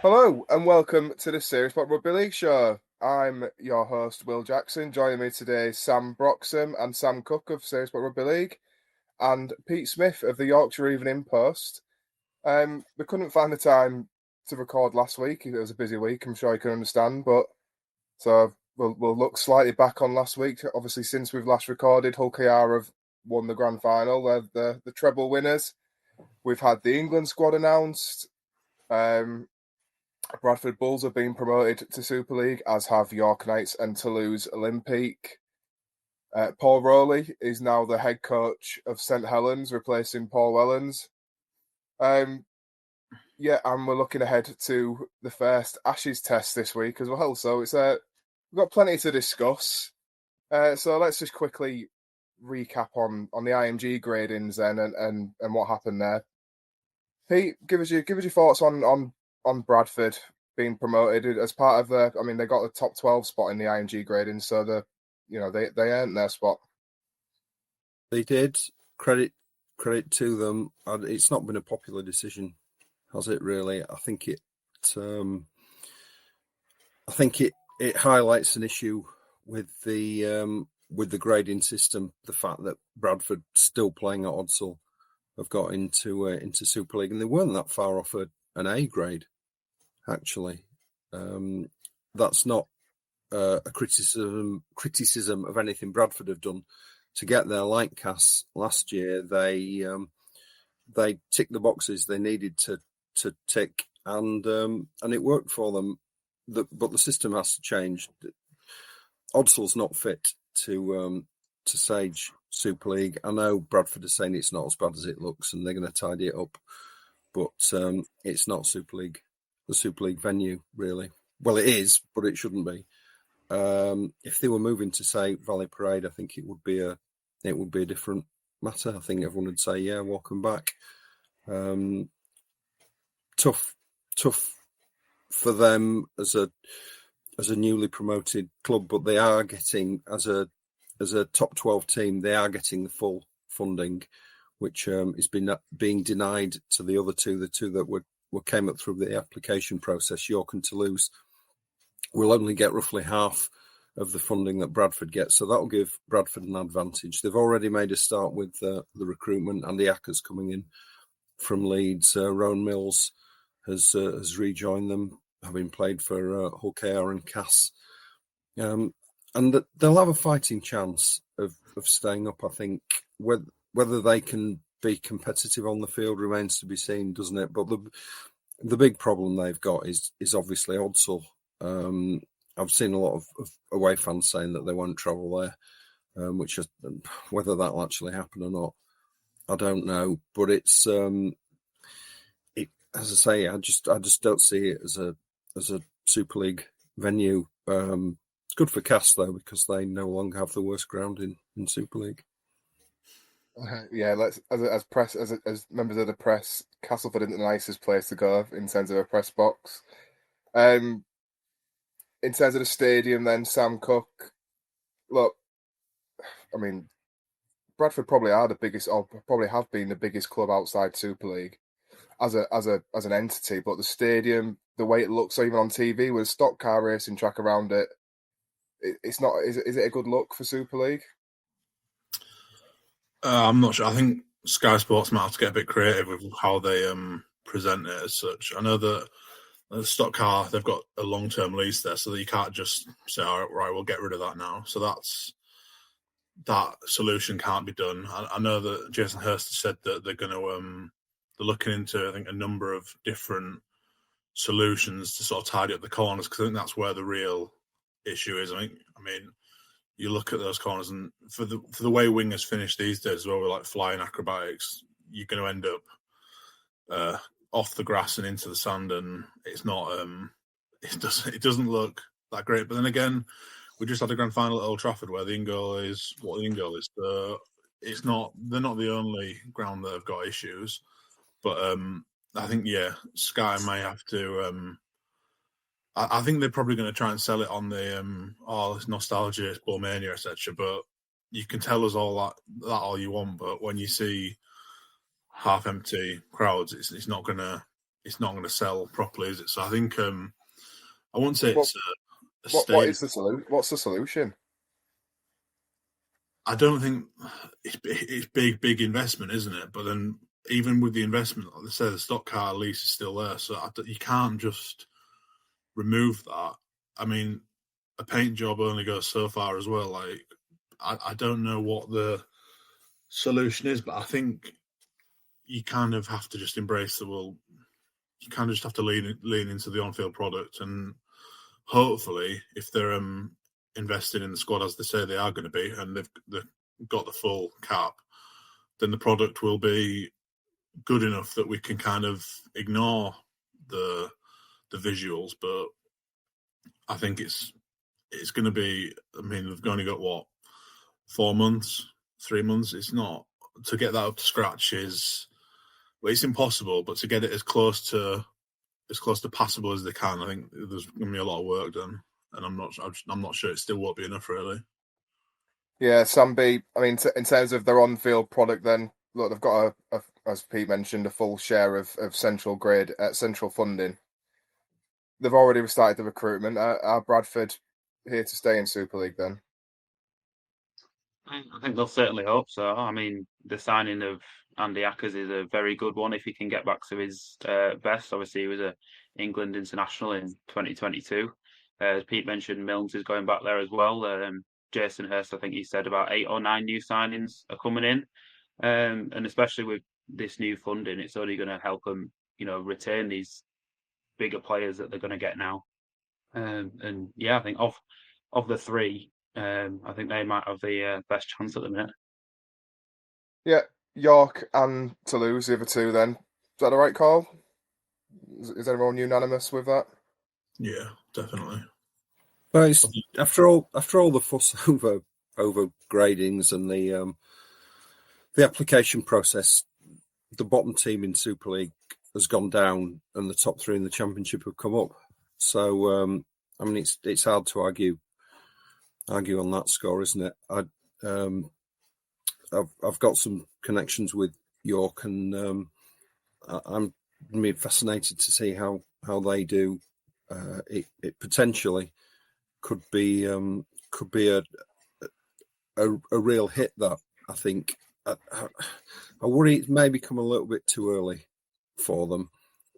Hello and welcome to the Serious Spot Rugby League Show. I'm your host, Will Jackson. Joining me today is Sam Brocksom and Sam Cook of Serious Spot Rugby League and Pete Smith of the Yorkshire Evening Post. We couldn't find the time to record last week. It was a busy week, I'm sure you can understand. But so we'll look slightly back on last week. Obviously, since we've last recorded, Hull KR have won the grand final. They're the treble winners. We've had the England squad announced. Bradford Bulls have been promoted to Super League, as have York Knights and Toulouse Olympique. Paul Rowley is now the head coach of St Helens, replacing Paul Wellens. And we're looking ahead to the first Ashes test this week as well. So we've got plenty to discuss. So let's just quickly recap on the IMG gradings then and what happened there. Pete, give us your thoughts on Bradford being promoted as part of they got the top 12 spot in the IMG grading, so they earned their spot. They did. Credit to them. It's not been a popular decision, has it? Really, I think it highlights an issue with the grading system. The fact that Bradford, still playing at Odsal, have got into Super League, and they weren't that far off an A grade. Actually, that's not a criticism of anything Bradford have done to get their light cast last year. They ticked the boxes they needed to tick, and it worked for them. But the system has to change. Odsal's not fit to sage Super League. I know Bradford are saying it's not as bad as it looks, and they're going to tidy it up, but it's not Super League. The Super League venue, really. Well, it is, but it shouldn't be. If they were moving to, say, Valley Parade, I think it would be a different matter. I think everyone would say, "Yeah, welcome back." Tough for them as a newly promoted club, but they are getting, as a top 12 team, they are getting the full funding, which has been being denied to the other two, the two that came up through the application process. York and Toulouse will only get roughly half of the funding that Bradford gets, so that will give Bradford an advantage. They've already made a start with the recruitment. Andy Acker's coming in from Leeds. Rowan Mills has rejoined them, having played for Hull KR and Cass. And they'll have a fighting chance of staying up, I think. Whether they can be competitive on the field remains to be seen, doesn't it? But the big problem they've got is obviously Odsal. I've seen a lot of away fans saying that they won't travel there, whether that'll actually happen or not, I don't know. But it's as I say, I just don't see it as a Super League venue. It's good for Cass though, because they no longer have the worst ground in Super League. Let's as members of the press, Castleford isn't the nicest place to go in terms of a press box. In terms of the stadium, then Sam Cook. Look, I mean, Bradford probably are the biggest, or probably have been the biggest club outside Super League as an entity. But the stadium, the way it looks, even on TV with a stock car racing track around it, it's not. Is it a good look for Super League? I'm not sure. I think Sky Sports might have to get a bit creative with how they present it as such. I know that the stock car, they've got a long-term lease there, so that you can't just say, all right, we'll get rid of that now. So that solution can't be done. I know that Jason Hurst said that they're going to they're looking into, I think, a number of different solutions to sort of tidy up the corners, because I think that's where the real issue is. I mean, you look at those corners, and for the way wingers finish these days, where we're like flying acrobatics, you're going to end up off the grass and into the sand, and it's not. It doesn't look that great. But then again, we just had a grand final at Old Trafford where the in goal is what the in goal is. So it's not. They're not the only ground that have got issues. But I think Sky may have to. I think they're probably going to try and sell it on the it's nostalgia, it's Bullmania, etc. But you can tell us all that all you want, but when you see half empty crowds, it's not going to it's not going to sell properly, is it? So I think I won't say it's a what is the solution? What's the solution? I don't think it's big investment, isn't it? But then even with the investment, like they say, the stock car lease is still there, so you can't just remove that. I mean, a paint job only goes so far as well. Like, I don't know what the solution is, but I think you kind of have to just embrace the world. You kind of just have to lean into the on-field product, and hopefully, if they're investing in the squad as they say they are going to be, and they've got the full cap, then the product will be good enough that we can kind of ignore the visuals. But I think it's going to be. I mean, we've only got 4 months, 3 months. It's not to get that up to scratch is. Well, it's impossible, but to get it as close to passable as they can, I think there's going to be a lot of work done, and I'm not sure it still won't be enough, really. Yeah, Sam B. I mean, in terms of their on-field product, then look, they've got as Pete mentioned, a full share of central funding. They've already started the recruitment. Are Bradford here to stay in Super League then? I think they'll certainly hope so. I mean, the signing of Andy Ackers is a very good one if he can get back to his best. Obviously, he was an England international in 2022. As Pete mentioned, Milnes is going back there as well. Jason Hurst, I think he said about 8 or 9 new signings are coming in. And especially with this new funding, it's only going to help them, retain these bigger players that they're going to get now. And yeah, I think of the three, I think they might have the best chance at the minute. Yeah, York and Toulouse, the other two then. Is that the right call? Is everyone unanimous with that? Yeah, definitely. Well, after all the fuss over gradings and the application process, the bottom team in Super League has gone down and the top 3 in the Championship have come up. So, I mean, it's hard to argue on that score, isn't it? I've got some connections with York, and I'm fascinated to see how they do. It potentially could be a real hit. That I think I worry it may become a little bit too early for them,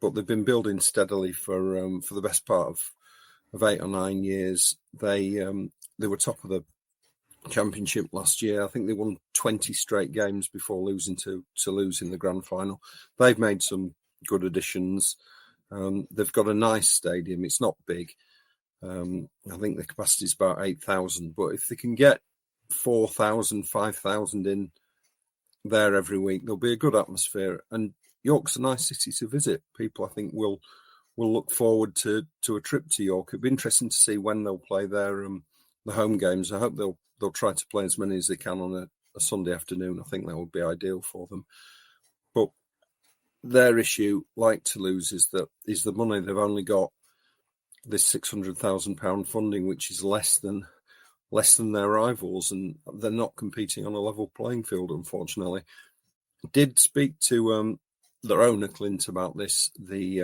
but they've been building steadily for the best part of 8 or 9 years. They were top of the Championship last year. I think they won 20 straight games before losing to Toulouse in the grand final. They've made some good additions. They've got a nice stadium. It's not big. I think the capacity is about 8,000. But if they can get 4,000, 5,000 in there every week, there'll be a good atmosphere. And York's a nice city to visit. People, I think, will look forward to a trip to York. It'd be interesting to see when they'll play their the home games. I hope they'll try to play as many as they can on a Sunday afternoon. I think that would be ideal for them. But their issue, like Toulouse, is the money. They've only got this £600,000 funding, which is less than their rivals, and they're not competing on a level playing field, unfortunately. Did speak to their owner, Clint, about this the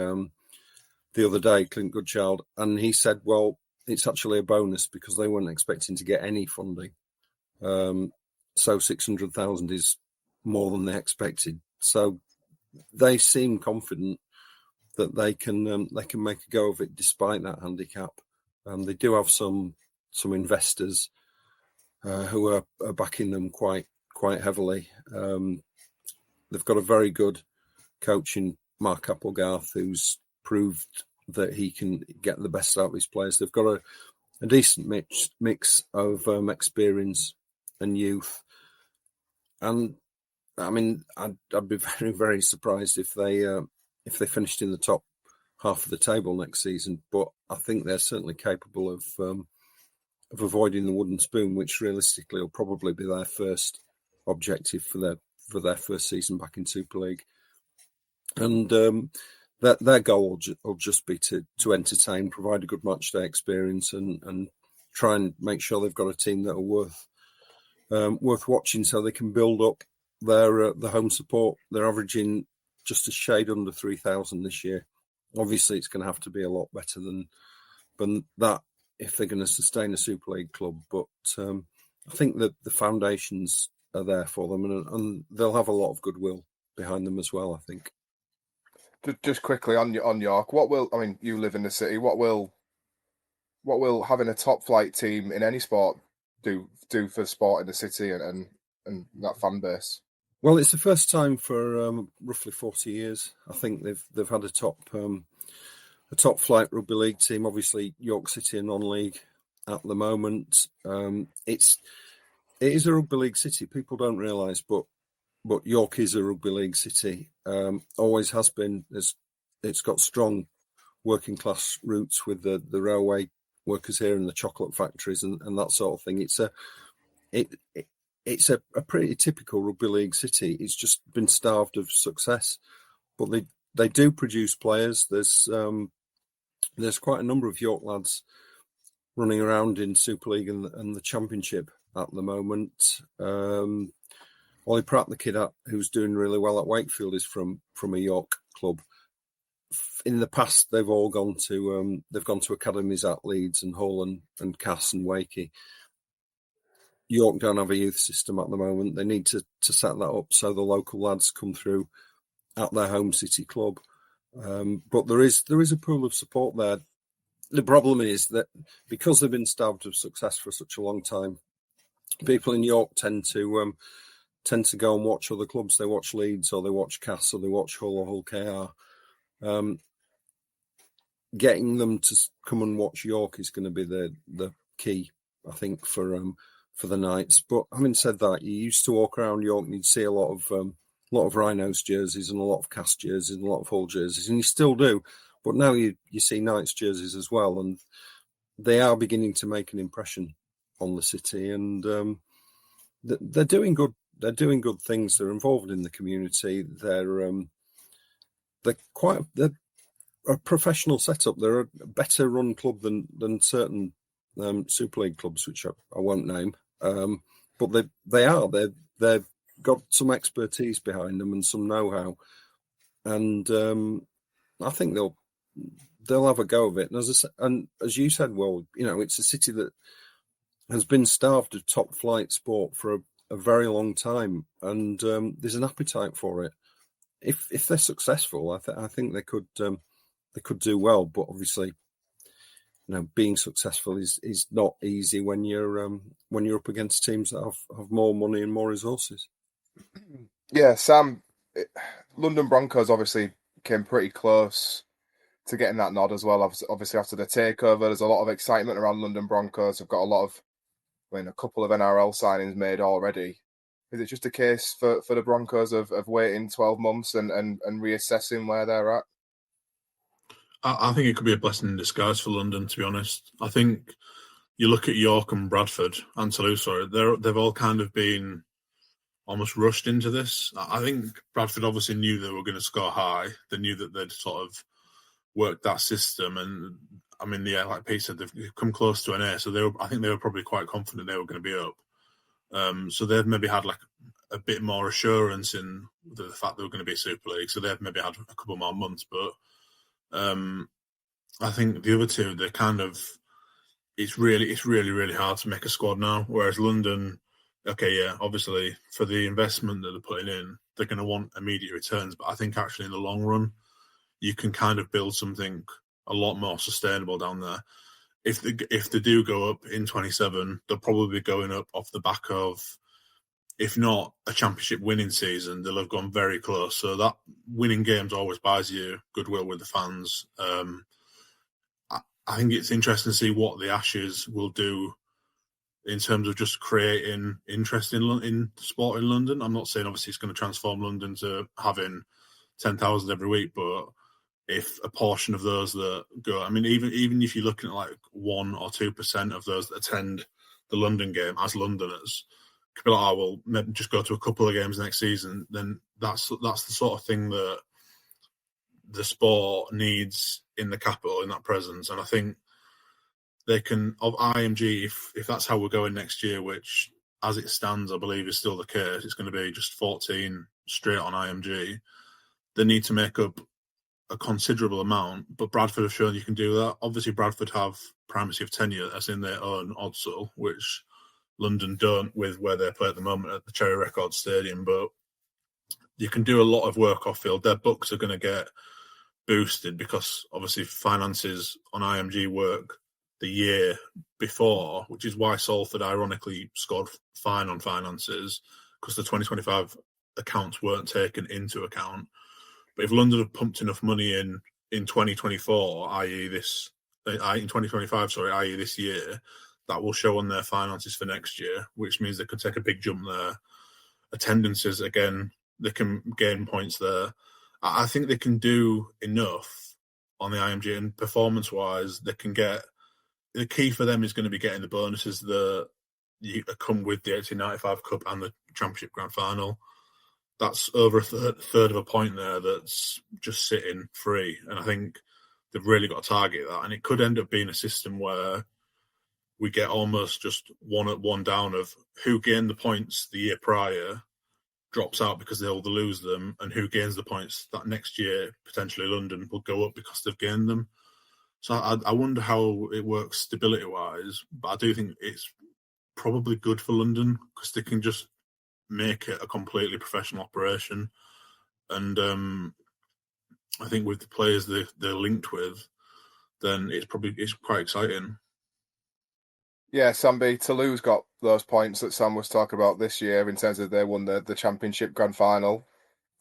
other day, Clint Goodchild, and he said, well, it's actually a bonus because they weren't expecting to get any funding. So 600,000 is more than they expected. So they seem confident that they can make a go of it despite that handicap. They do have some investors who are backing them quite heavily. They've got a very good coach in Mark Applegarth, who's proved that he can get the best out of his players. They've got a decent mix of experience and youth. And I mean, I'd be very, very surprised if they finished in the top half of the table next season. But I think they're certainly capable of avoiding the wooden spoon, which realistically will probably be their first objective for their first season back in Super League. And their goal will just be to entertain, provide a good match day experience, and try and make sure they've got a team that are worth watching, so they can build up their home support. They're averaging just a shade under 3,000 this year. Obviously, it's going to have to be a lot better than that if they're going to sustain a Super League club. But I think that the foundations are there for them, and they'll have a lot of goodwill behind them as well, I think. Just quickly on York, you live in the city, what will having a top flight team in any sport do for sport in the city and that fan base? Well, it's the first time for roughly 40 years. I think they've had a top flight rugby league team. Obviously, York City are non-league at the moment. It is a rugby league city. People don't realise, but York is a rugby league city. Always has been. It's got strong working class roots with the railway workers here and the chocolate factories and that sort of thing. It's a pretty typical rugby league city. It's just been starved of success, but they do produce players. There's quite a number of York lads running around in Super League and the Championship at the moment. Ollie Pratt, the kid who's doing really well at Wakefield, is from a York club. In the past, they've all gone to academies at Leeds and Hull and Cass and Wakey. York don't have a youth system at the moment. They need to set that up so the local lads come through at their home city club. But there is a pool of support there. The problem is that because they've been starved of success for such a long time, people in York tend to go and watch other clubs. They watch Leeds or they watch Cass or they watch Hull or Hull KR. Getting them to come and watch York is going to be the key, I think, for the Knights. But having said that, you used to walk around York and you'd see a lot of Rhinos jerseys and a lot of Cass jerseys and a lot of Hull jerseys, and you still do. But now you see Knights jerseys as well, and they are beginning to make an impression on the city, and they're doing good. They're doing good things. They're involved in the community. They're a professional setup. They're a better run club than certain Super League clubs, which I won't name. But they've got some expertise behind them and some know-how, and I think they'll have a go of it. And as you said, well, it's a city that has been starved of top flight sport for a very long time, and there's an appetite for it. If they're successful, I think they could do well. But obviously, being successful is not easy when you're up against teams that have more money and more resources. Yeah, Sam, London Broncos obviously came pretty close to getting that nod as well. Obviously, after the takeover, there's a lot of excitement around London Broncos. They've got a couple of NRL signings made already. Is it just a case for the Broncos of waiting 12 months and reassessing where they're at? I think it could be a blessing in disguise for London, to be honest. I think you look at York and Bradford and Toulouse, they've all kind of been almost rushed into this. I think Bradford obviously knew they were going to score high. They knew that they'd sort of worked that system. And I mean, yeah, like Pete said, they've come close to an A. So I think they were probably quite confident they were going to be up. So they've maybe had like a bit more assurance in the fact they were going to be Super League. So they've maybe had a couple more months. But I think the other two, they're kind of, it's really, really hard to make a squad now. Whereas London, okay, yeah, obviously for the investment that they're putting in, they're going to want immediate returns. But I think actually in the long run, you can kind of build something a lot more sustainable down there. If they do go up in 27, they'll probably be going up off the back of, if not a championship winning season, they'll have gone very close. So that winning games always buys you goodwill with the fans. I think it's interesting to see what the Ashes will do in terms of just creating interest in sport in London. I'm not saying obviously it's going to transform London to having 10,000 every week, but if a portion of those that go, I mean, even if you're looking at like 1 or 2% of those that attend the London game as Londoners, could be like, oh, well, maybe just go to a couple of games next season, then that's the sort of thing that the sport needs in the capital, in that presence. And I think they can, of IMG, if that's how we're going next year, which as it stands, I believe is still the case, it's going to be just 14 straight on IMG, they need to make up a considerable amount, but Bradford have shown you can do that. Obviously, Bradford have primacy of tenure, as in their own Odsal, which London don't with where they play at the moment at the Cherry Record Stadium, but you can do a lot of work off field. Their books are going to get boosted because obviously finances on IMG work the year before, which is why Salford ironically scored fine on finances because the 2025 accounts weren't taken into account. But if London have pumped enough money in 2024, i.e. this, in 2025, sorry, i.e. this year, that will show on their finances for next year, which means they could take a big jump there. Attendances, again, they can gain points there. I think they can do enough on the IMG, and performance-wise, they can get. The key for them is going to be getting the bonuses that come with the 1895 Cup and the Championship Grand Final. That's over a third of a point there that's just sitting free. And I think they've really got to target that. And it could end up being a system where we get almost just one down of who gained the points the year prior drops out because they'll lose them, and who gains the points that next year, potentially London, will go up because they've gained them. So I wonder how it works stability-wise, but I do think it's probably good for London because they can just make it a completely professional operation. And I think with the players they're linked with, then it's quite exciting. Yeah, Sambi, Toulouse got those points that Sam was talking about this year in terms of they won the Championship Grand Final.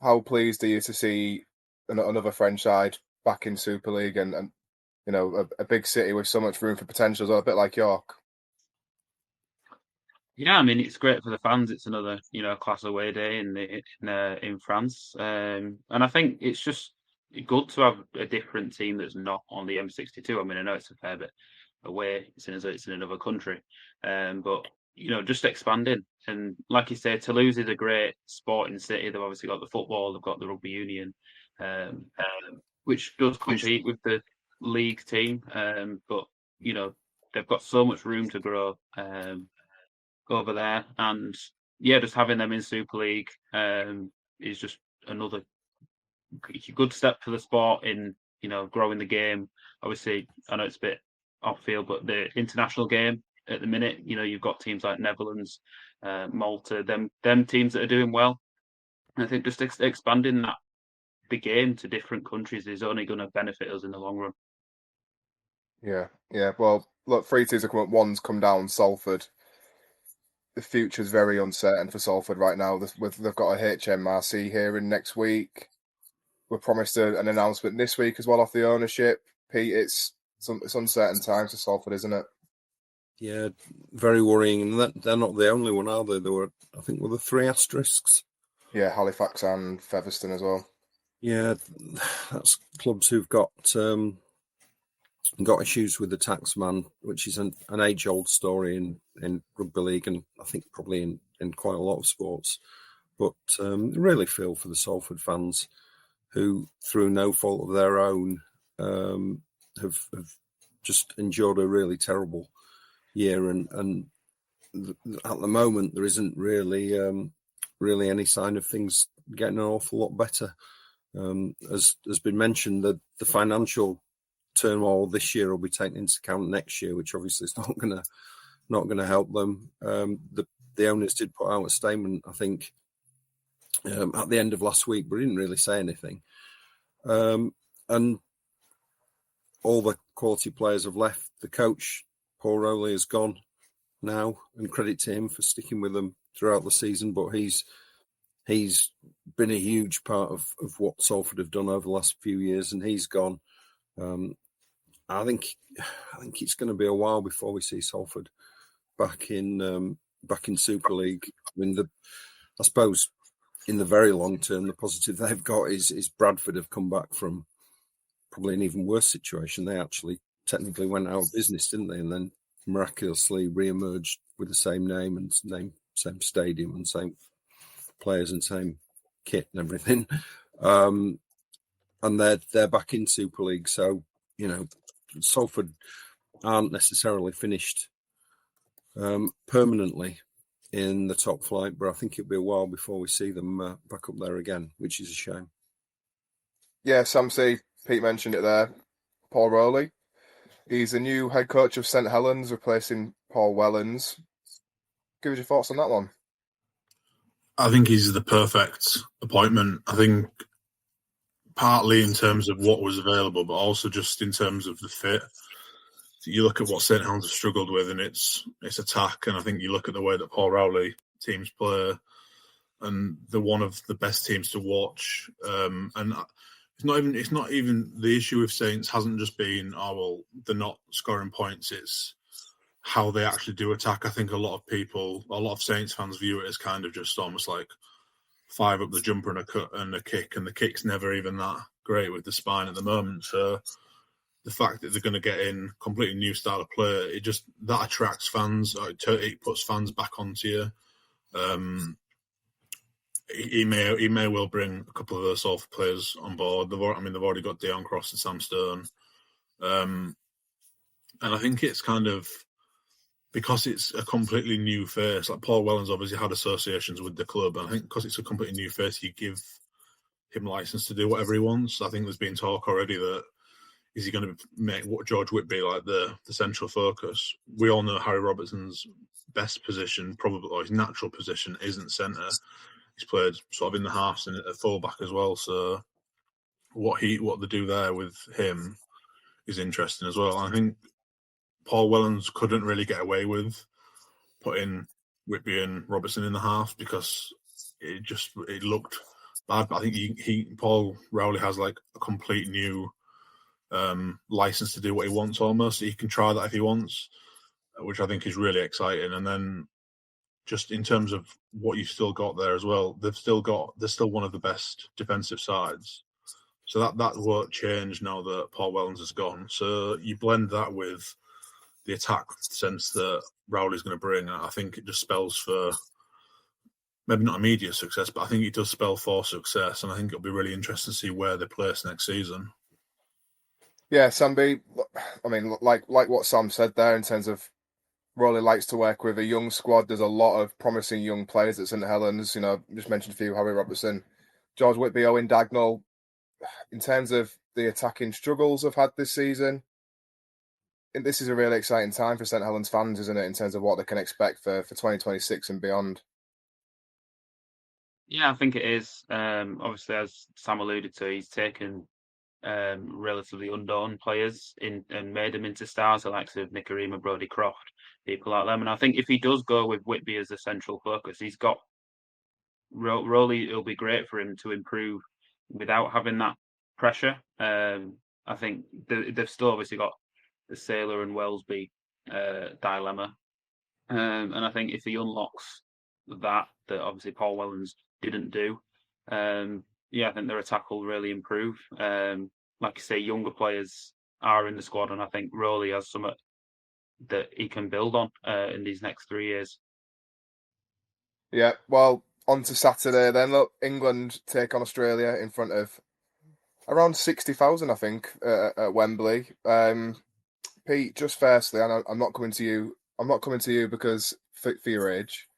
How pleased are you to see another French side back in Super League and you know, a big city with so much room for potential, a bit like York? Yeah, I mean, it's great for the fans. It's another, class away day in France, and I think it's just good to have a different team that's not on the M62. I mean, I know it's a fair bit away, it's in another country, but just expanding. And like you say, Toulouse is a great sporting city. They've obviously got the football, they've got the rugby union, which does compete with the league team, but they've got so much room to grow over there, and just having them in Super League is just another good step for the sport in growing the game. Obviously, I know it's a bit off field, but the international game at the minute, you've got teams like Netherlands, Malta, them teams that are doing well. And I think just expanding the game to different countries is only going to benefit us in the long run. Yeah. Well, look, 3 teams have come up. One's come down, Salford. The future's very uncertain for Salford right now. They've got a HMRC hearing next week. We're promised an announcement this week as well off the ownership. Pete, it's uncertain times for Salford, isn't it? Yeah, very worrying. And they're not the only one, are they? There were, I think, were the 3 asterisks? Yeah, Halifax and Featherstone as well. Yeah, that's clubs who've got issues with the tax man, which is an age-old story in rugby league, and I think probably in quite a lot of sports. But really feel for the Salford fans who, through no fault of their own, have just endured a really terrible year, and at the moment there isn't really any sign of things getting an awful lot better. As has been mentioned, the financial turmoil this year will be taken into account next year, which obviously is not going to help them. The owners did put out a statement, I think, at the end of last week, but didn't really say anything. And all the quality players have left. The coach, Paul Rowley, has gone now, and credit to him for sticking with them throughout the season. But he's been a huge part of what Salford have done over the last few years, and he's gone. I think it's going to be a while before we see Salford back in Super League. I mean, I suppose in the very long term, the positive they've got is Bradford have come back from probably an even worse situation. They actually technically went out of business, didn't they? And then miraculously re-emerged with the same name and same stadium and same players and same kit and everything. And they're back in Super League. So, Salford aren't necessarily finished permanently in the top flight, but I think it'll be a while before we see them back up there again, which is a shame. Yeah, Sam C. Pete mentioned it there. Paul Rowley. He's the new head coach of St Helens, replacing Paul Wellens. Give us your thoughts on that one. I think he's the perfect appointment. I think partly in terms of what was available, but also just in terms of the fit. You look at what St Helens have struggled with, and it's attack. And I think you look at the way that Paul Rowley teams play, and they're one of the best teams to watch. And it's not even the issue with Saints hasn't just been they're not scoring points. It's how they actually do attack. I think a lot of Saints fans view it as kind of just almost like 5 up the jumper and a cut and a kick, and the kick's never even that great with the spine at the moment. So the fact that they're going to get in completely new style of play, that attracts fans. It puts fans back onto you. He may well bring a couple of those Salford players on board. They've already got Dion Cross and Sam Stone, and I think it's kind of because it's a completely new face. Like Paul Wellens obviously had associations with the club, and I think because it's a completely new face, you give him license to do whatever he wants. I think there's been talk already that is he going to make what George Whitby like the central focus? We all know Harry Robertson's best position, probably, or his natural position, isn't centre. He's played sort of in the halves and at fullback as well. So what they do there with him is interesting as well. And I think Paul Wellens couldn't really get away with putting Whitby and Robertson in the half because it looked bad. But I think Paul Rowley has like a complete new license to do what he wants almost. He can try that if he wants, which I think is really exciting. And then just in terms of what you've still got there as well, they're still one of the best defensive sides. So that won't change now that Paul Wellens has gone. So you blend that with the attack sense that Rowley's going to bring. I think it just spells for maybe not immediate success, but I think it does spell for success. And I think it'll be really interesting to see where they place next season. Yeah, Sambi, I mean, like what Sam said there in terms of Rowley likes to work with a young squad. There's a lot of promising young players at St Helens. You know, just mentioned a few, Harry Robertson, George Whitby, Owen Dagnall. In terms of the attacking struggles I've had this season, this is a really exciting time for St Helens fans, isn't it, in terms of what they can expect for 2026 and beyond? Yeah, I think it is. Obviously, as Sam alluded to, he's taken relatively unknown players and made them into stars, the likes of Nicarima, Brodie Croft, people like them. And I think if he does go with Whitby as the central focus, he's got Rowley. It'll be great for him to improve without having that pressure. I think they've still obviously got the Sailor and Wellesby dilemma. And I think if he unlocks that obviously Paul Wellens didn't do, I think their attack will really improve. Like I say, younger players are in the squad, and I think Rowley has something that he can build on in these next 3 years. Yeah, well, on to Saturday then. Look, England take on Australia in front of around 60,000, I think, at Wembley. Pete, just firstly, I'm not coming to you because for your age,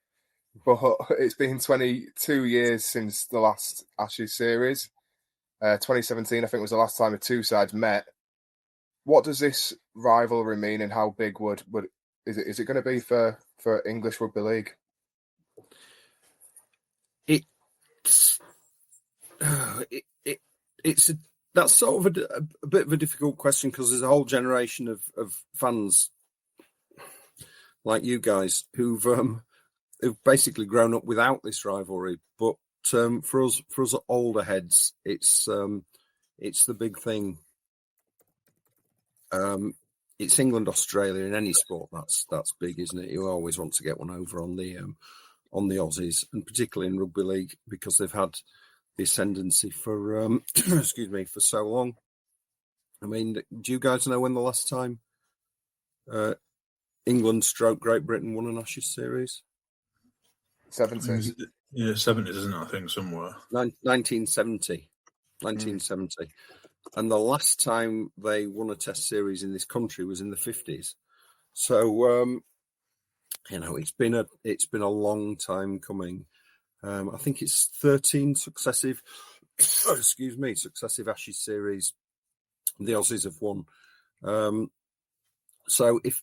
but it's been 22 years since the last Ashes series. 2017, I think, was the last time the two sides met. What does this rivalry mean, and how big is it going to be for English Rugby League? That's sort of a bit of a difficult question because there's a whole generation of fans like you guys who've basically grown up without this rivalry. But for us older heads, it's the big thing. It's England, Australia in any sport. That's big, isn't it? You always want to get one over on the Aussies, and particularly in rugby league because they've had the ascendancy for for so long. I mean, do you guys know when the last time England / Great Britain won an Ashes series? 70s. Yeah, 70s, isn't it? I think somewhere. 1970. And the last time they won a Test series in this country was in the 50s. So it's been a long time coming. I think it's 13 successive excuse me, successive Ashes series. The Aussies have won. So if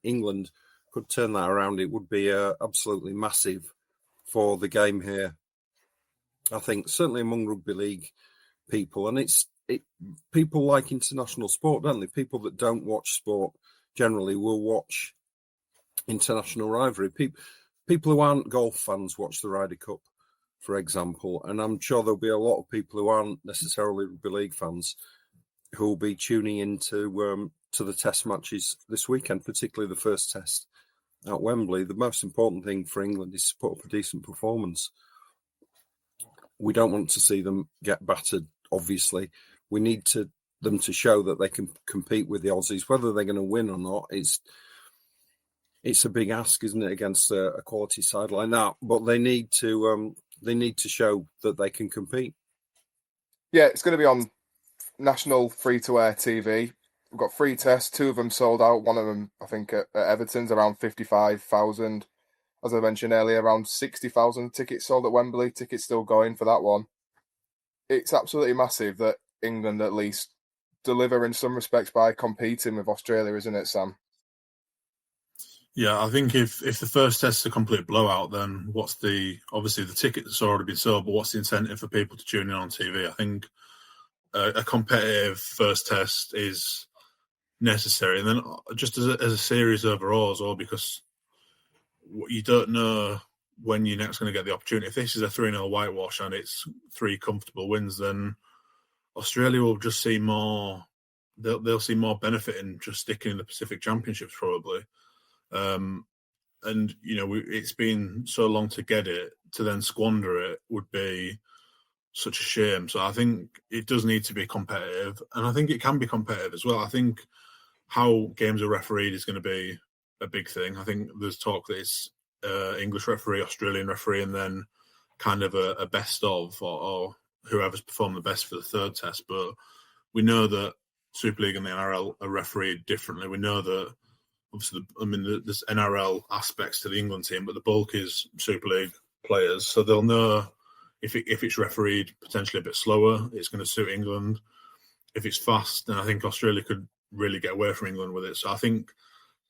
England could turn that around, it would be absolutely massive for the game here. I think certainly among rugby league people, and people like international sport, don't they? People that don't watch sport generally will watch international rivalry. People who aren't golf fans watch the Ryder Cup, for example, and I'm sure there'll be a lot of people who aren't necessarily rugby league fans who will be tuning into to the test matches this weekend, particularly the first test at Wembley. The most important thing for England is to put up a decent performance. We don't want to see them get battered, obviously. We need them to show that they can compete with the Aussies. Whether they're going to win or not, it's a big ask, isn't it, against a quality side like that? But they need to show that they can compete. Yeah, it's going to be on national free-to-air TV. We've got 3 tests, 2 of them sold out. One of them, I think, at Everton's around 55,000. As I mentioned earlier, around 60,000 tickets sold at Wembley. Tickets still going for that one. It's absolutely massive that England at least deliver in some respects by competing with Australia, isn't it, Sam? Yeah, I think if the first test's a complete blowout, then obviously the tickets have already been sold, but what's the incentive for people to tune in on TV? I think a competitive first test is necessary, and then just as a series overall as well, because you don't know when you're next going to get the opportunity. If this is a 3-0 whitewash and it's 3 comfortable wins, then Australia will just see more. They'll see more benefit in just sticking in the Pacific Championships probably. And it's been so long to get it, to then squander it would be such a shame. So I think it does need to be competitive, and I think it can be competitive as well. I think how games are refereed is going to be a big thing. I think there's talk that it's English referee, Australian referee, and then kind of a best of or whoever's performed the best for the third test. But we know that Super League and the NRL are refereed differently. We know that obviously, there's NRL aspects to the England team, but the bulk is Super League players, so they'll know if it's refereed potentially a bit slower, it's going to suit England. If it's fast, then I think Australia could really get away from England with it. So I think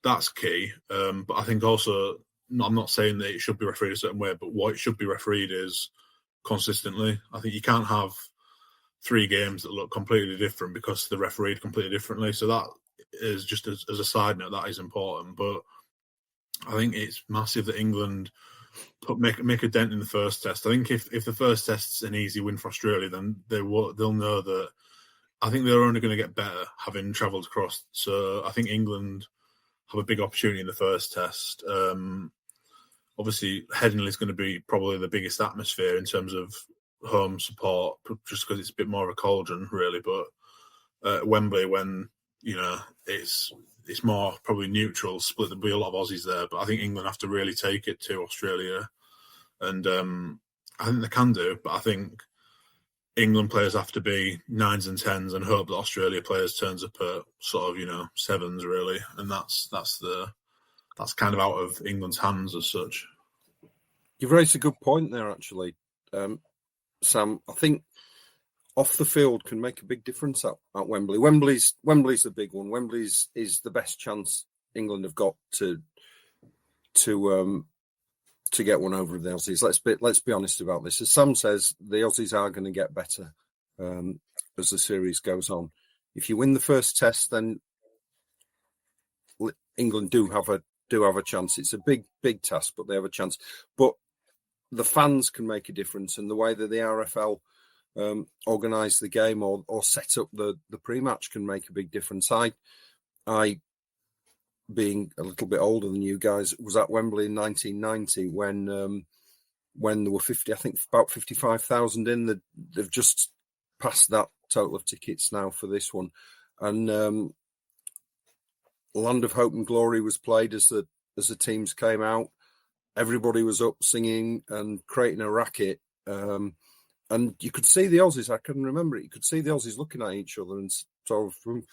that's key. But I think also, I'm not saying that it should be refereed a certain way, but what it should be refereed is consistently. I think you can't have 3 games that look completely different because they're refereed completely differently. So that is just as a side note, that is important. But I think it's massive that England make a dent in the first test. I think if the first test's an easy win for Australia, then they'll know that. I think they're only going to get better having travelled across. So I think England have a big opportunity in the first test. Obviously, Headingley is going to be probably the biggest atmosphere in terms of home support, just because it's a bit more of a cauldron, really. But Wembley, when it's more probably neutral, split. There'll be a lot of Aussies there, but I think England have to really take it to Australia, and I think they can do. But I think England players have to be 9s and 10s and hope that Australia players turns up at sort of 7s really, and that's kind of out of England's hands as such. You've raised a good point there, actually, Sam. I think off the field can make a big difference at Wembley. Wembley's the big one. Wembley's is the best chance England have got to get one over the Aussies. Let's be honest about this. As Sam says, the Aussies are going to get better as the series goes on. If you win the first test, then England do have a chance. It's a big task, but they have a chance. But the fans can make a difference, and the way that the RFL organise the game or set up the pre-match can make a big difference. I being a little bit older than you guys, was at Wembley in 1990 when there were about 55,000 in. They've just passed that total of tickets now for this one, and Land of Hope and Glory was played as the teams came out. Everybody was up singing and creating a racket. And you could see the Aussies. I can remember it. You could see the Aussies looking at each other and sort of,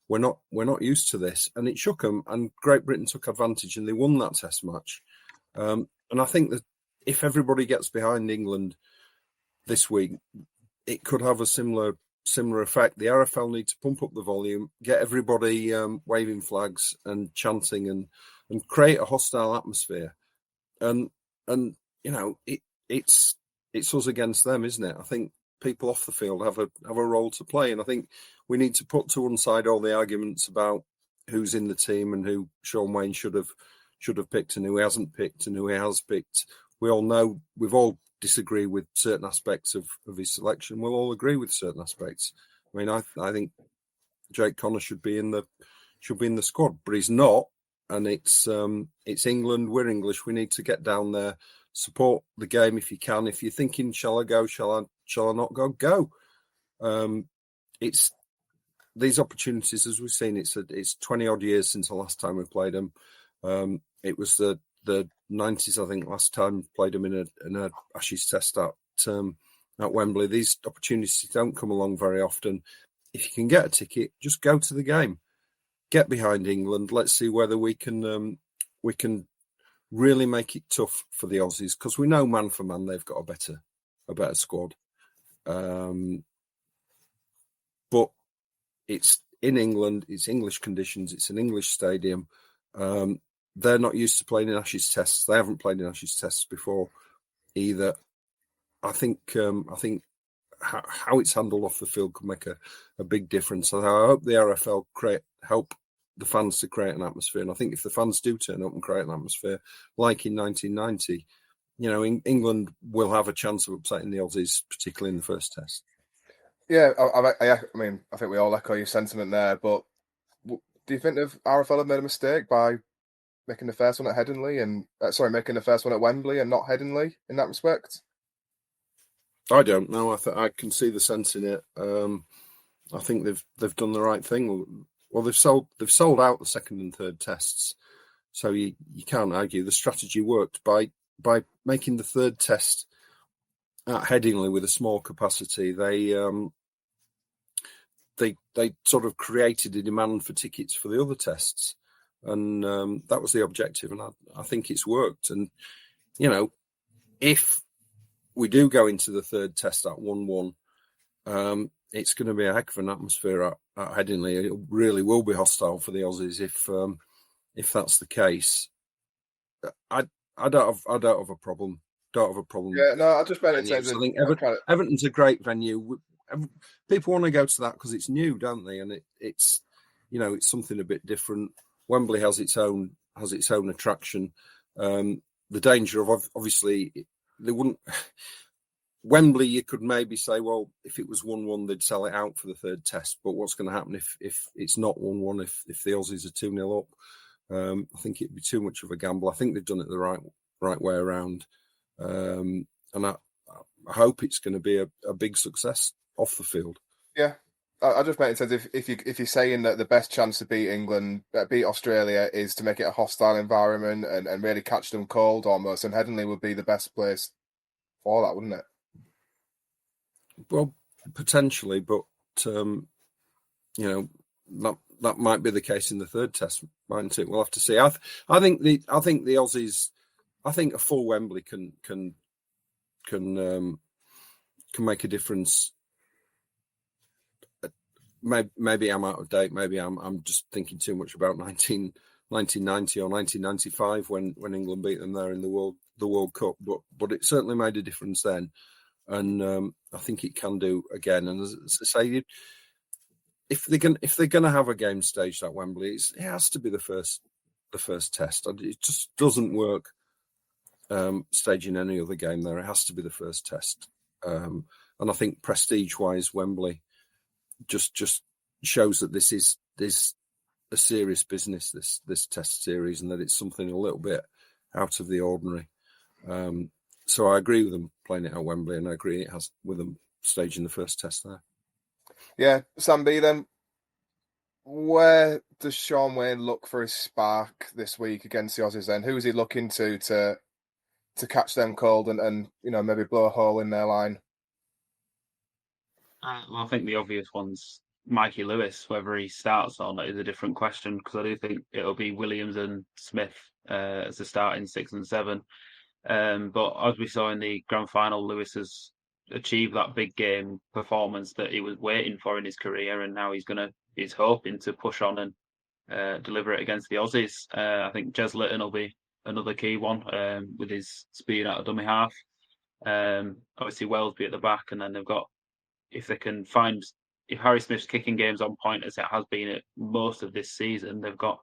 we're not used to this. And it shook them. And Great Britain took advantage and they won that Test match. And I think that if everybody gets behind England, this week, it could have a similar effect. The RFL need to pump up the volume, get everybody waving flags and chanting, and create a hostile atmosphere. And it's us against them, isn't it? I think people off the field have a role to play, and I think we need to put to one side all the arguments about who's in the team and who Sean Wayne should have picked and who he hasn't picked and who he has picked. We all know we've all disagree with certain aspects of his selection. We'll all agree with certain aspects. I mean, I think Jake Connor should be in the squad, but he's not. And it's England. We're English. We need to get down there, support the game if you can. If you're thinking, shall I go? Shall I not go? Go. It's these opportunities, as we've seen. It's 20 odd years since the last time we played them. It was the 90s, I think, last time we played them in a Ashes test at Wembley. These opportunities don't come along very often. If you can get a ticket, just go to the game. Get behind England. Let's see whether we can really make it tough for the Aussies, because we know man for man they've got a better squad. But it's in England. It's English conditions. It's an English stadium. They're not used to playing in Ashes tests. They haven't played in Ashes tests before either. I think how it's handled off the field could make a big difference. So I hope the RFL help the fans to create an atmosphere. And I think if the fans do turn up and create an atmosphere, like in 1990, England will have a chance of upsetting the Aussies, particularly in the first test. Yeah, I mean, I think we all echo your sentiment there. But do you think the RFL have made a mistake by making the first one at Headingley making the first one at Wembley and not Headingley in that respect? I don't know. I can see the sense in it. I think they've done the right thing. Well, they've sold out the second and third tests, so you can't argue the strategy worked by making the third test at Headingley with a small capacity. They sort of created a demand for tickets for the other tests, and that was the objective. And I think it's worked. And if we do go into the third test at 1-1, it's going to be a heck of an atmosphere at Headingley. It really will be hostile for the Aussies if that's the case. I don't have a problem. Yeah, no, I just meant in terms of. I think Everton's a great venue. People want to go to that because it's new, don't they? And it's something a bit different. Wembley has its own attraction. The danger of obviously they wouldn't. Wembley, you could maybe say, well, if it was 1-1, they'd sell it out for the third test. But what's going to happen if it's not 1-1? If the Aussies are 2-0 up, I think it'd be too much of a gamble. I think they've done it the right way around, and I hope it's going to be a big success off the field. Yeah, I just meant in terms of if you're saying that the best chance to beat Australia is to make it a hostile environment and really catch them cold almost, and Headingley would be the best place for that, wouldn't it? Well, potentially, but that might be the case in the third test, mightn't it? We'll have to see. I think the Aussies. I think a full Wembley can make a difference. Maybe I'm out of date. Maybe I'm just thinking too much about 1990 or 1995 when England beat them there in the World Cup. But it certainly made a difference then. And I think it can do again. And as I say, if they're going to have a game staged at Wembley, it has to be the first test. It just doesn't work staging any other game there. It has to be the first test. And I think prestige-wise, Wembley just shows that this is a serious business. This test series, and that it's something a little bit out of the ordinary. So I agree with them playing it at Wembley, and I agree with them staging the first test there. Yeah, Sam B, then, where does Sean Wayne look for his spark this week against the Aussies then? Who is he looking to catch them cold and maybe blow a hole in their line? Well, I think the obvious one's Mikey Lewis. Whether he starts or not is a different question, because I do think it'll be Williams and Smith as the starting 6 and 7. But as we saw in the grand final, Lewis has achieved that big game performance that he was waiting for in his career, and now he's hoping to push on and deliver it against the Aussies. I think Jez Litton will be another key one with his speed out of dummy half. Obviously Wellesby at the back, and then they've got, if Harry Smith's kicking game's on point as it has been at most of this season, they've got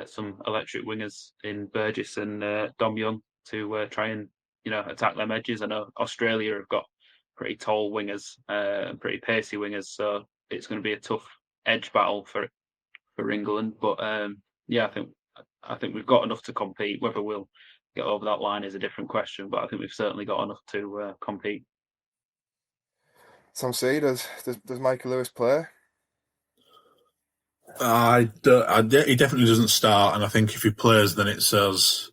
some electric wingers in Burgess and Dom Young to try and attack them edges. I know Australia have got pretty tall wingers and pretty pacey wingers, so it's going to be a tough edge battle for England. But I think we've got enough to compete. Whether we'll get over that line is a different question, but I think we've certainly got enough to compete. Sam C, does Michael Lewis play? He definitely doesn't start, and I think if he plays, then it's as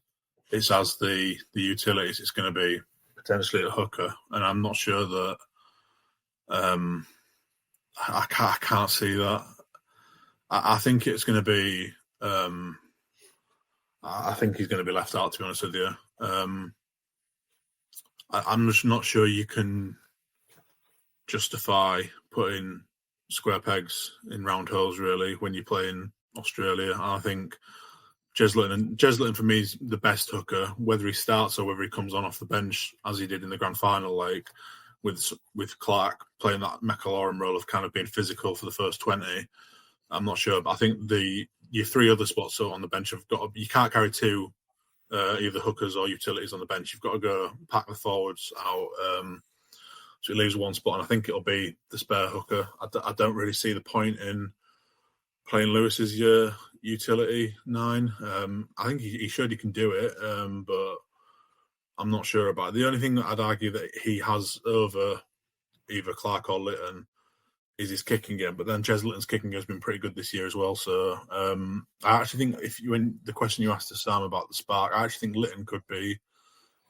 the utilities. It's going to be potentially a hooker, and I'm not sure that. I can't see that. I think it's going to be. I think he's going to be left out, to be honest with you. I'm just not sure you can justify putting square pegs in round holes, really, when you play in Australia. And I think Jez Litton for me is the best hooker, whether he starts or whether he comes on off the bench, as he did in the grand final, like with Clark playing that McIlaurin role of kind of being physical for the first 20. I'm not sure, but I think your three other spots on the bench you can't carry two either hookers or utilities on the bench. You've got to go pack the forwards out. So it leaves one spot, and I think it'll be the spare hooker. I don't really see the point in playing Lewis as your utility 9. I think he showed he can do it, but I'm not sure about it. The only thing that I'd argue that he has over either Clark or Litton is his kicking game. But then Jez Litton's kicking game has been pretty good this year as well. So I actually think when the question you asked to Sam about the spark, I actually think Litton could be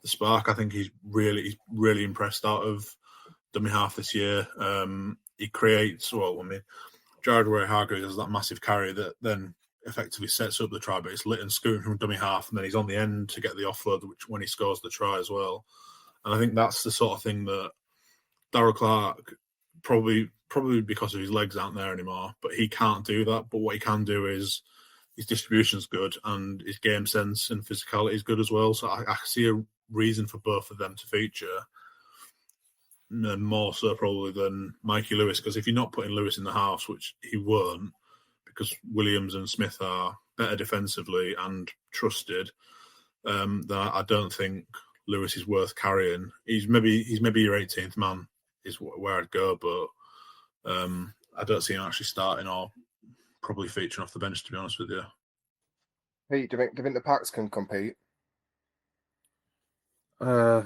the spark. I think he's really impressed out of dummy half this year. He creates, Jared Ray-Hargreaves has that massive carry that then effectively sets up the try, but it's Litton scooting from dummy half, and then he's on the end to get the offload, which when he scores the try as well. And I think that's the sort of thing that Darryl Clark, probably because of his legs aren't there anymore, but he can't do that. But what he can do is his distribution's good and his game sense and physicality is good as well. So I see a reason for both of them to feature, more so probably than Mikey Lewis, because if you're not putting Lewis in the halves, which he won't, because Williams and Smith are better defensively and trusted, then I don't think Lewis is worth carrying. He's maybe your 18th man is where I'd go, but I don't see him actually starting or probably featuring off the bench, to be honest with you. Pete, do you think the Packs can compete? I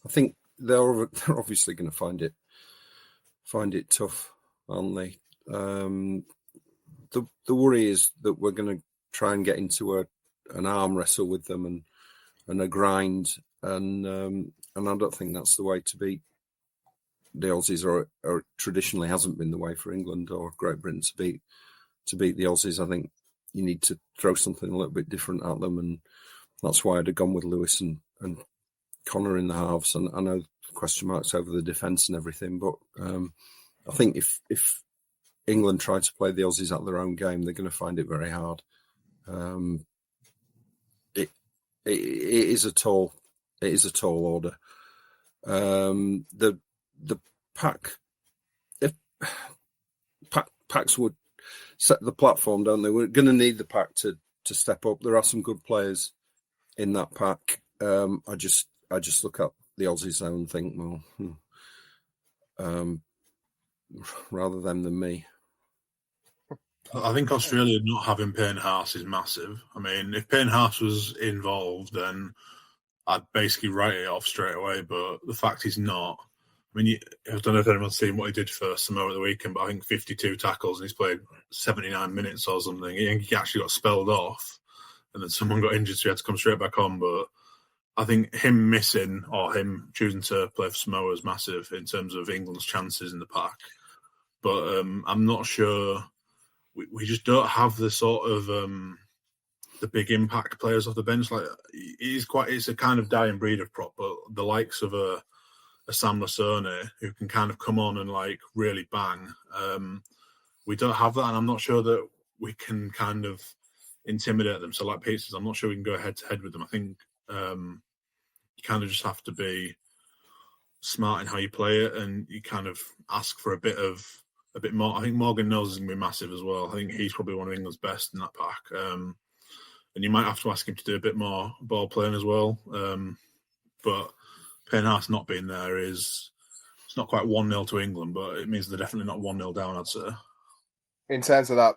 think they're obviously going to find it tough, aren't they? The worry is that we're going to try and get into an arm wrestle with them and a grind, and I don't think that's the way to beat the Aussies, or traditionally hasn't been the way for England or Great Britain to beat the Aussies. I think you need to throw something a little bit different at them, and that's why I'd have gone with Lewis and Connor in the halves. And I know question marks over the defence and everything, but I think if England try to play the Aussies at their own game, they're going to find it very hard. It is a tall order. The Packs would set the platform, don't they? We're going to need the pack to step up. There are some good players in that pack. I just look at the Aussies and think, rather them than me. I think Australia not having Payne Haas is massive. I mean, if Payne Haas was involved, then I'd basically write it off straight away. But the fact he's not, I mean, I don't know if anyone's seen what he did for Samoa at the weekend, but I think 52 tackles and he's played 79 minutes or something. He actually got spelled off, and then someone got injured, so he had to come straight back on. But I think him missing or him choosing to play for Samoa is massive in terms of England's chances in the pack. But I'm not sure. We just don't have the sort of the big impact players off the bench. Like it's a kind of dying breed of prop, but the likes of a Sam Lasone who can kind of come on and like really bang. We don't have that, and I'm not sure that we can kind of intimidate them. So like Pete says, I'm not sure we can go head to head with them. I think you kind of just have to be smart in how you play it, and you kind of ask for a bit more. I think Morgan Knowles is going to be massive as well. I think he's probably one of England's best in that pack. And you might have to ask him to do a bit more ball playing as well. But Payne-Haas not being there it's not quite 1-0 to England, but it means they're definitely not 1-0 down, I'd say. In terms of that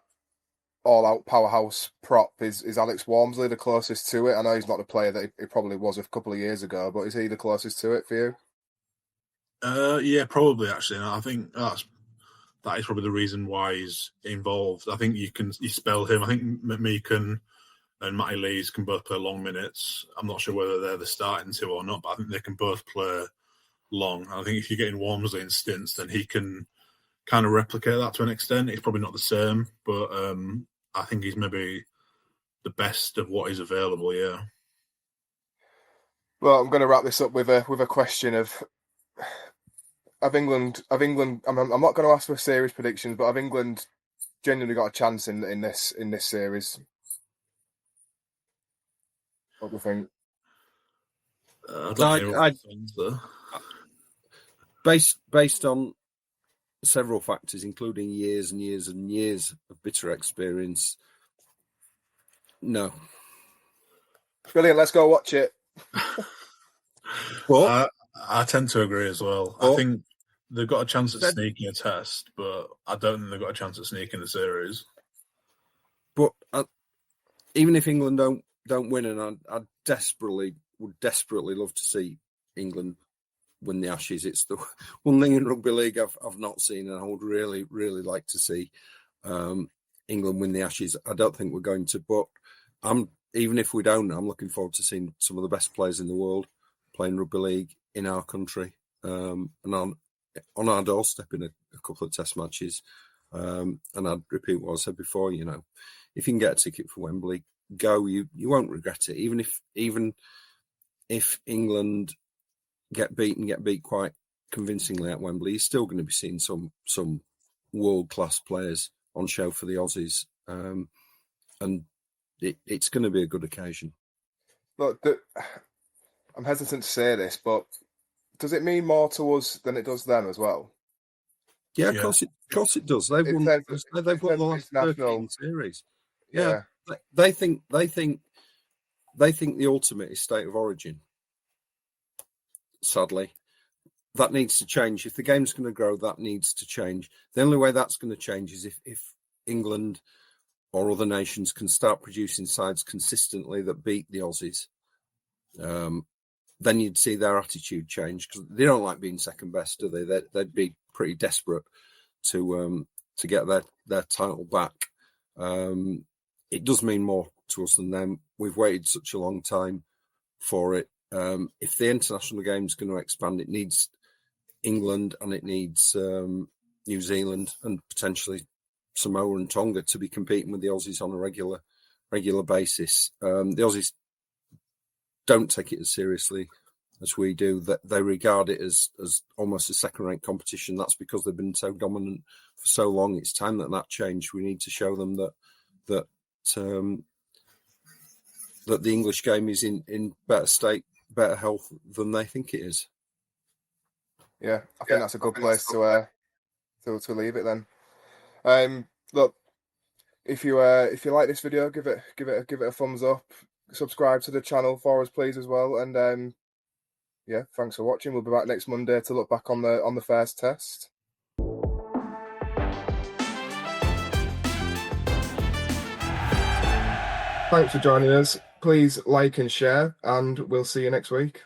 all-out powerhouse prop, is Alex Walmsley the closest to it? I know he's not the player that he probably was a couple of years ago, but is he the closest to it for you? Yeah, probably, actually. And I think that is probably the reason why he's involved. I think you spell him. I think McMeekan and Matty Lees can both play long minutes. I'm not sure whether they're the starting two or not, but I think they can both play long. I think if you're getting Walmsley in stints, then he can kind of replicate that to an extent. It's probably not the same, but I think he's maybe the best of what is available, yeah. Well, I'm going to wrap this up with a question of England. I'm not going to ask for series predictions, but have England genuinely got a chance in this series? What do you think? Based on several factors, including years and years and years of bitter experience, no. Brilliant. Let's go watch it. I tend to agree as well. I think they've got a chance at sneaking a test, but I don't think they've got a chance at sneaking the series. But even if England don't win, and I would desperately love to see England win the Ashes. It's the one thing in rugby league I've not seen, and I would really, really like to see England win the Ashes. I don't think we're going to, but even if we don't, I'm looking forward to seeing some of the best players in the world playing rugby league in our country, and on our doorstep in a couple of test matches. And I'd repeat what I said before, if you can get a ticket for Wembley, go. You won't regret it. Even if England get beat quite convincingly at Wembley, you're still going to be seeing some world-class players on show for the Aussies. And it's going to be a good occasion. Look, I'm hesitant to say this, but does it mean more to us than it does them as well? Yeah, of course it does. They've won the last 13 series. Yeah. They think the ultimate is state of origin. Sadly, that needs to change. If the game's going to grow, that needs to change. The only way that's going to change is if England or other nations can start producing sides consistently that beat the Aussies. Then you'd see their attitude change, because they don't like being second best, do they? They'd be pretty desperate to get their title back. It does mean more to us than them. We've waited such a long time for it. If the international game is going to expand, it needs England and it needs New Zealand and potentially Samoa and Tonga to be competing with the Aussies on a regular basis. The Aussies don't take it as seriously as we do. That they regard it as almost a second-rate competition. That's because they've been so dominant for so long. It's time that changed. We need to show them that the English game is in better state, better health than they think it is. Yeah, I think that's a good place to leave it then. Look, if you like this video, give it a thumbs up. Subscribe to the channel for us, please, as well. And thanks for watching. We'll be back next Monday to look back on the first test. Thanks for joining us. Please like and share, and we'll see you next week.